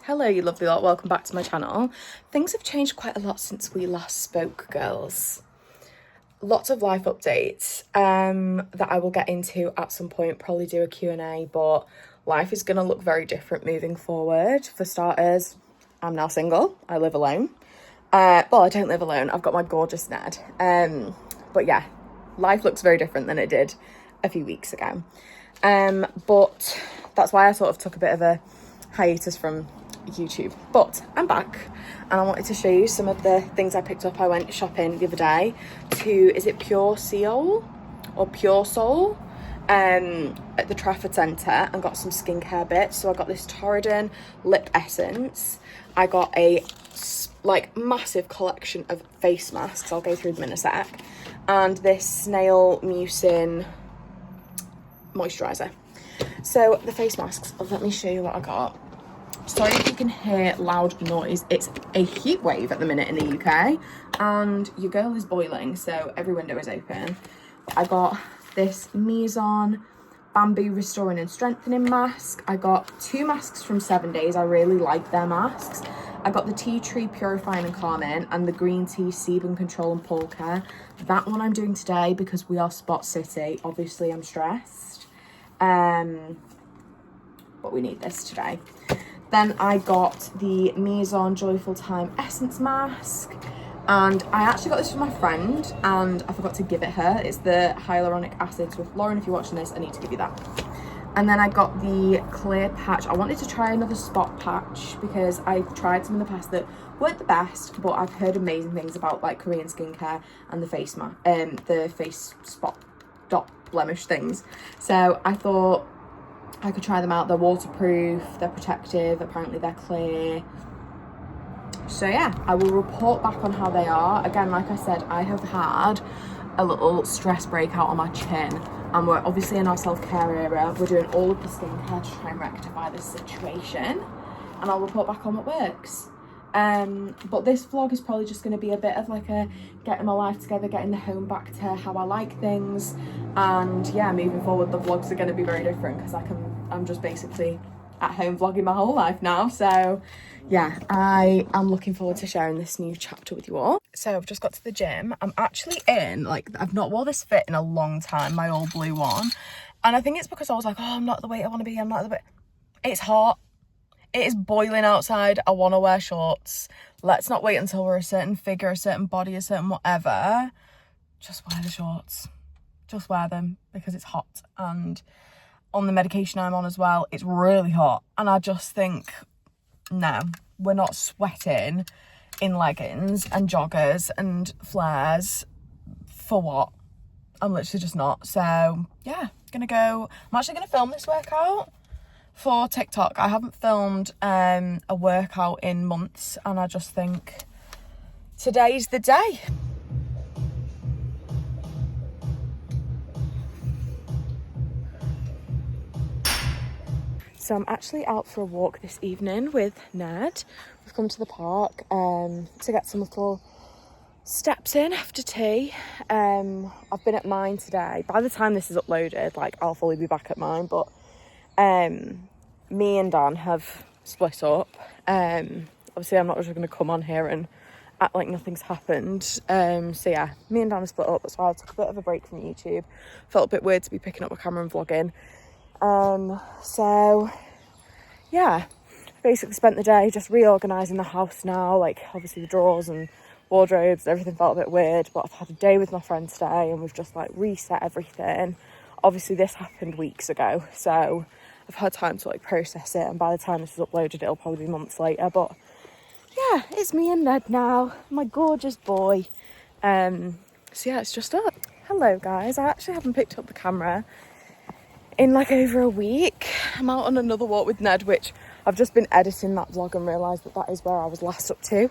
Hello you lovely lot, welcome back to my channel. Things have changed quite a lot since we last spoke, girls. Lots of life updates that I will get into at some point, probably do a Q&A, but life is going to look very different moving forward. For starters, I'm now single, I live alone. Well, I don't live alone, I've got my gorgeous Ned. But yeah, life looks very different than it did a few weeks ago. But that's why I sort of took a bit of a hiatus from YouTube, but I'm back and I wanted to show you some of the things I picked up. I went shopping the other day to, is it Pure Soul or Pure Soul, at the Trafford Centre, and got some skincare bits. So I got this Torridon lip essence, I got a like massive collection of face masks, I'll go through them in a sec, and this Snail Mucin moisturiser. So the face masks, let me show you what I got. Sorry if you can hear loud noise, it's a heat wave at the minute in the UK and your girl is boiling, so every window is open. I got this Mizon Bamboo Restoring and Strengthening Mask. I got two masks from 7 Days, I really like their masks. I got the Tea Tree Purifying and Calming and the Green Tea Sebum Control and Pore Care. That one I'm doing today because we are Spot City. Obviously I'm stressed, but we need this today. Then I got the Mizon Joyful Time Essence Mask, and I actually got this from my friend and I forgot to give it her. It's the hyaluronic acids with Lauren. If you're watching this, I need to give you that. And then I got the clear patch. I wanted to try another spot patch because I've tried some in the past that weren't the best, but I've heard amazing things about like Korean skincare and the face spot dot blemish things. So I thought I could try them out. They're waterproof, they're protective, apparently they're clear. So yeah, I will report back on how they are. Again, like I said, I have had a little stress breakout on my chin and we're obviously in our self-care era. We're doing all of the skincare to try and rectify this situation, and I'll report back on what works. But this vlog is probably just going to be a bit of like a getting my life together, getting the home back to how I like things, and yeah, moving forward the vlogs are going to be very different because I'm just basically at home vlogging my whole life now. So yeah, I am looking forward to sharing this new chapter with you all. So I've just got to the gym. I'm actually in, like, I've not worn this fit in a long time, my old blue one, and I think it's because I was like, oh, I'm not the weight I want to be, I'm not the weight. It's hot. It is boiling outside. I want to wear shorts. Let's not wait until we're a certain figure, a certain body, a certain whatever. Just wear the shorts. Just wear them because it's hot. And on the medication I'm on as well, it's really hot. And I just think, no, we're not sweating in leggings and joggers and flares. For what? I'm literally just not. So yeah, I'm actually gonna film this workout for TikTok. I haven't filmed a workout in months and I just think today's the day. So I'm actually out for a walk this evening with Ned. We've come to the park to get some little steps in after tea. I've been at mine today. By the time this is uploaded, like, I'll fully be back at mine, but me and Dan have split up. Obviously I'm not just going to come on here and act like nothing's happened. So yeah, me and Dan have split up. That's why I took a bit of a break from YouTube. Felt a bit weird to be picking up my camera and vlogging. So yeah, basically spent the day just reorganising the house now. Like, obviously the drawers and wardrobes, everything felt a bit weird, but I've had a day with my friend today and we've just like reset everything. Obviously this happened weeks ago, so I've had time to like process it, and by the time this is uploaded it'll probably be months later. But yeah, it's me and Ned now, my gorgeous boy. So yeah, it's just up. Hello guys, I actually haven't picked up the camera in like over a week. I'm out on another walk with Ned, which I've just been editing that vlog and realised that is where I was last up to,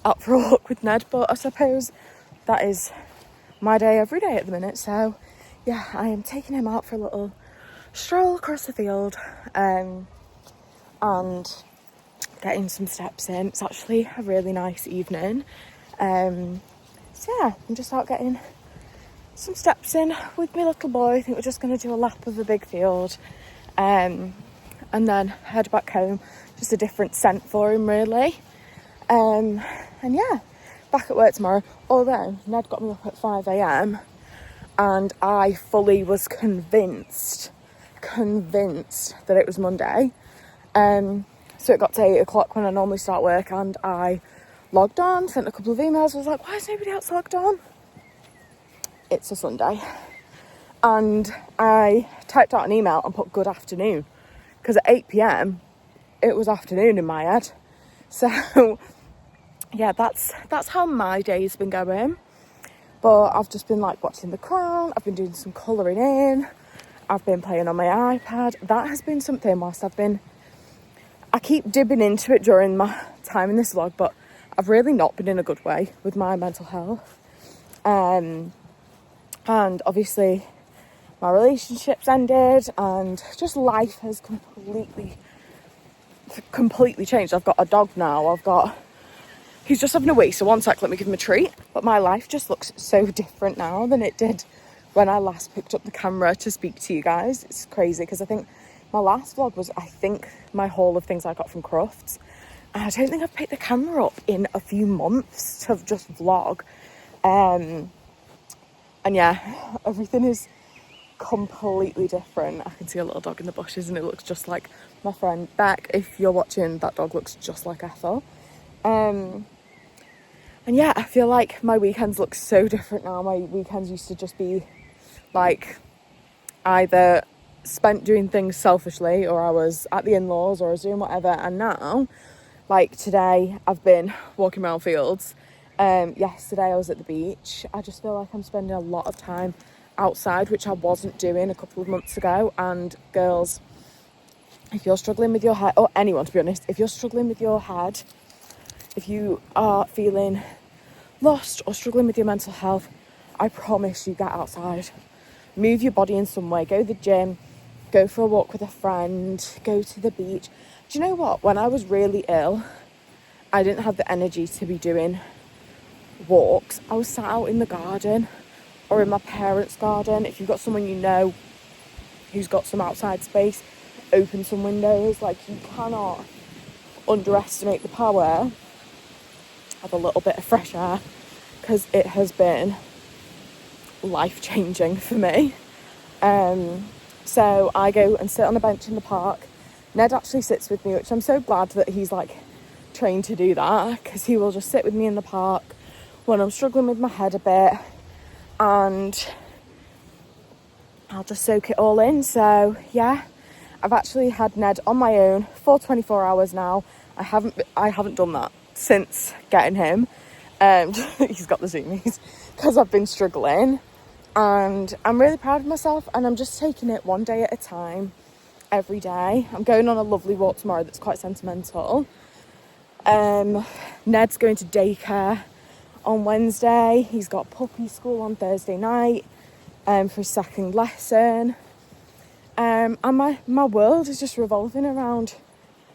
out for a walk with Ned. But I suppose that is my day every day at the minute. So yeah, I am taking him out for a little stroll across the field and getting some steps in. It's actually a really nice evening. So yeah, I'm just out getting some steps in with my little boy. I think we're just going to do a lap of the big field and then head back home. just a different scent for him, really. And yeah, back at work tomorrow. Although Ned got me up at 5 a.m. and I fully was convinced that it was Monday. So it got to 8 o'clock when I normally start work, and I logged on, sent a couple of emails. I was like, why is nobody else logged on? It's a Sunday. And I typed out an email and put good afternoon, because at 8 p.m. it was afternoon in my head. So yeah, that's how my day's been going. But I've just been like watching The Crown. I've been doing some colouring in. I've been playing on my iPad. That has been something whilst I keep dipping into it during my time in this vlog, but I've really not been in a good way with my mental health. And obviously my relationship's ended, and just life has completely changed. I've got a dog now. He's just having a wee, so one sec, let me give him a treat. But my life just looks so different now than it did when I last picked up the camera to speak to you guys. It's crazy, because I think my last vlog was, my haul of things I got from Crufts. And I don't think I've picked the camera up in a few months to just vlog. And yeah, everything is completely different. I can see a little dog in the bushes, and it looks just like my friend Beck. If you're watching, that dog looks just like Ethel. And yeah, I feel like my weekends look so different now. My weekends used to just be like either spent doing things selfishly, or I was at the in-laws, or I was doing whatever. And now, like today, I've been walking around fields. Yesterday I was at the beach. I just feel like I'm spending a lot of time outside, which I wasn't doing a couple of months ago. And girls, if you're struggling with your head, or anyone to be honest, if you're struggling with your head, if you are feeling lost or struggling with your mental health, I promise you, get outside. Move your body in some way. Go to the gym, go for a walk with a friend, go to the beach. Do you know what? When I was really ill, I didn't have the energy to be doing walks. I was sat out in the garden or in my parents' garden. If you've got someone you know who's got some outside space, open some windows. Like, you cannot underestimate the power of a little bit of fresh air, because it has been life-changing for me. So I go and sit on a bench in the park. Ned actually sits with me, which I'm so glad that he's like trained to do that, because he will just sit with me in the park when I'm struggling with my head a bit, and I'll just soak it all in. So yeah, I've actually had Ned on my own for 24 hours now. I haven't done that since getting him. He's got the zoomies, because I've been struggling, and I'm really proud of myself, and I'm just taking it one day at a time, every day. I'm going on a lovely walk tomorrow that's quite sentimental. Ned's going to daycare on Wednesday. He's got puppy school on Thursday night for his second lesson. And my world is just revolving around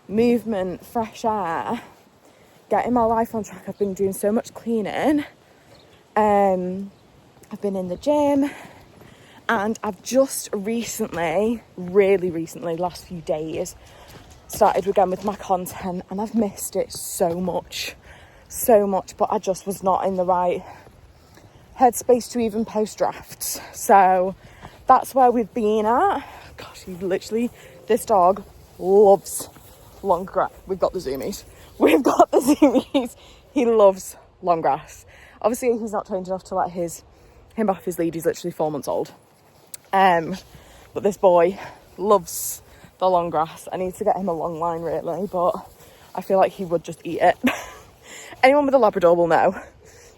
movement, fresh air, getting my life on track. I've been doing so much cleaning. I've been in the gym, and I've just recently, really recently, last few days, started again with my content, and I've missed it so much, but I just was not in the right headspace to even post drafts. So that's where we've been at. Gosh, this dog loves long grass. We've got the zoomies. He loves long grass. Obviously, he's not trained enough to let him off his lead. He's literally 4 months old. But this boy loves the long grass. I need to get him a long line, really, but I feel like he would just eat it. Anyone with a Labrador will know.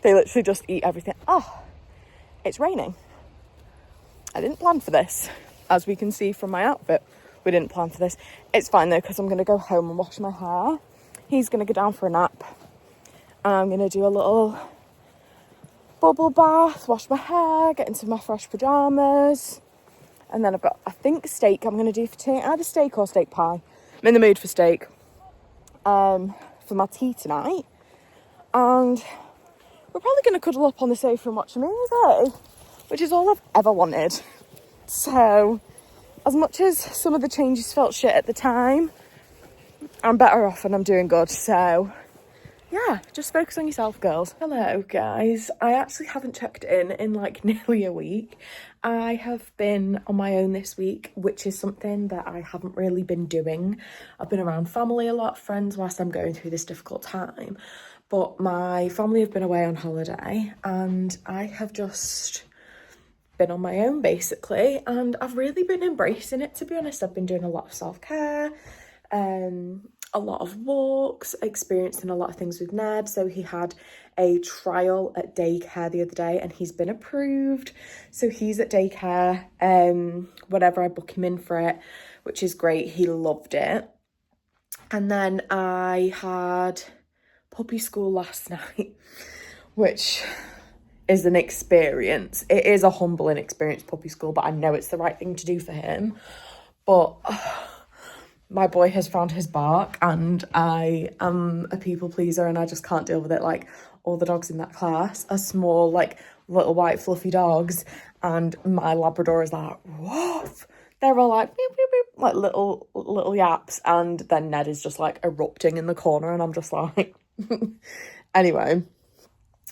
They literally just eat everything. Oh, it's raining. I didn't plan for this. As we can see from my outfit, we didn't plan for this. It's fine though, because I'm going to go home and wash my hair. He's going to go down for a nap. I'm going to do a little bubble bath, wash my hair, get into my fresh pyjamas. And then I've got, I think, steak I'm going to do for tea. Either steak or steak pie. I'm in the mood for steak. For my tea tonight. And we're probably going to cuddle up on the sofa and watch a movie, which is all I've ever wanted. So, as much as some of the changes felt shit at the time, I'm better off and I'm doing good. So yeah, just focus on yourself, girls. Hello, guys. I actually haven't checked in like nearly a week. I have been on my own this week, which is something that I haven't really been doing. I've been around family a lot, friends, whilst I'm going through this difficult time. But my family have been away on holiday and I have just been on my own basically, and I've really been embracing it, to be honest. I've been doing a lot of self-care, a lot of walks, experiencing a lot of things with Ned. So he had a trial at daycare the other day and he's been approved. So he's at daycare whenever I book him in for it, which is great. He loved it. And then I had puppy school last night, which is an experience. It is a humbling experience, puppy school, but I know it's the right thing to do for him. But my boy has found his bark and I am a people pleaser and I just can't deal with it. Like, all the dogs in that class are small, like little white fluffy dogs, and my Labrador is like, woof. They're all like beep, beep, beep, like little yaps, and then Ned is just like erupting in the corner and I'm just like anyway,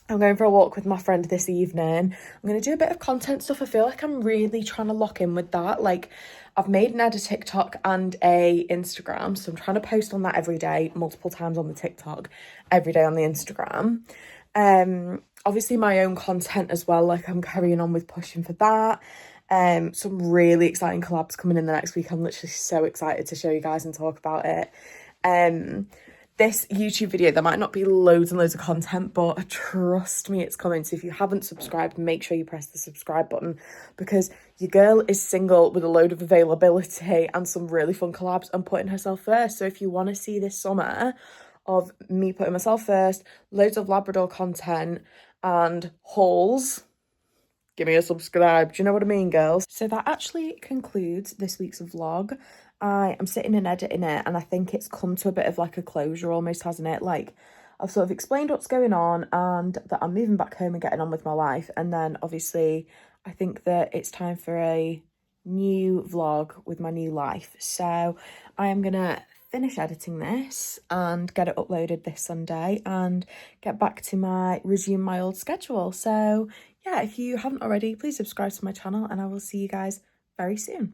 I'm going for a walk with my friend this evening. I'm going to do a bit of content stuff. I feel like I'm really trying to lock in with that. Like, I've made Ned a TikTok and a Instagram, so I'm trying to post on that every day, multiple times on the TikTok, every day on the Instagram. Obviously my own content as well, like I'm carrying on with pushing for that. Some really exciting collabs coming in the next week. I'm literally so excited to show you guys and talk about it. This YouTube video, there might not be loads and loads of content, but trust me, it's coming. So if you haven't subscribed, make sure you press the subscribe button, because your girl is single with a load of availability and some really fun collabs and putting herself first. So if you want to see this summer of me putting myself first, loads of Labrador content and hauls, give me a subscribe. Do you know what I mean, girls? So that actually concludes this week's vlog. I am sitting and editing it and I think it's come to a bit of like a closure almost, hasn't it? Like, I've sort of explained what's going on and that I'm moving back home and getting on with my life. And then obviously I think that it's time for a new vlog with my new life. So I am gonna finish editing this and get it uploaded this Sunday and get back to resume my old schedule. So yeah, if you haven't already, please subscribe to my channel and I will see you guys very soon.